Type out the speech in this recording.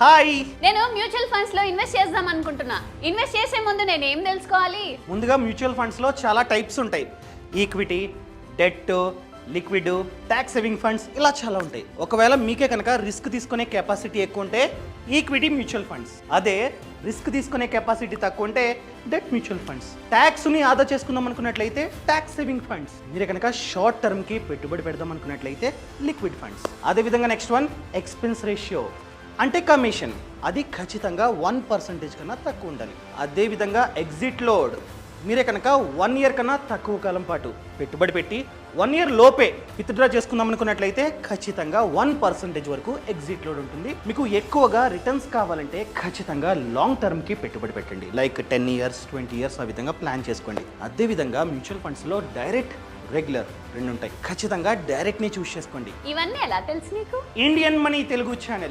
Hi. నేను mutual funds లో invest చేద్దాం అనుకుంటున్నా. ఇన్వెస్ట్ చేసే ముందు నేను ఏం తెలుసుకోవాలి? ముందుగా మ్యూచువల్ ఫండ్స్ లో చాలా టైప్స్ ఉంటాయి. Equity, debt, liquid, tax saving funds ఇలా చాలా ఉంటాయి. ఒకవేళ మీకే కనుక రిస్క్ తీసుకునే కెపాసిటీ ఎక్కువ ఉంటే ఈక్విటీ మ్యూచువల్ ఫండ్స్, అదే రిస్క్ తీసుకునే కెపాసిటీ తక్కువ ఉంటే డెట్ మ్యూచువల్ ఫండ్స్. ట్యాక్స్ని ఆదా చేసుకుందాం అనుకున్నట్లయితే ట్యాక్స్ సేవింగ్ ఫండ్స్, మీరే కనుక షార్ట్ టర్మ్కి పెట్టుబడి పెడదాం అనుకున్నట్లయితే లిక్విడ్ ఫండ్స్. అదేవిధంగా నెక్స్ట్ వన్ ఎక్స్పెన్స్ రేషియో అంటే కమిషన్, అది ఖచ్చితంగా 1% కన్నా తక్కువ ఉండాలి. అదేవిధంగా ఎగ్జిట్ లోడ్, మీరే కనుక 1 ఇయర్ కన్నా తక్కువ కాలం పాటు పెట్టుబడి పెట్టి 1 ఇయర్ లోపే విత్డ్రా చేసుకుందాం అనుకున్నట్లయితే ఖచ్చితంగా 1% వరకు ఎగ్జిట్ లోడ్ ఉంటుంది. మీకు ఎక్కువగా రిటర్న్స్ కావాలంటే ఖచ్చితంగా లాంగ్ టర్మ్కి పెట్టుబడి పెట్టండి. లైక్ 10 ఇయర్స్ 20 ఇయర్స్ ఆ విధంగా ప్లాన్ చేసుకోండి. అదేవిధంగా మ్యూచువల్ ఫండ్స్లో డైరెక్ట్, రెగ్యులర్ రెండు ఉంటాయి. ఖచ్చితంగా డైరెక్ట్ని చూస్ చేసుకోండి. ఇవన్నీ ఎలా తెలుసు నీకు? Indian money Telugu channel.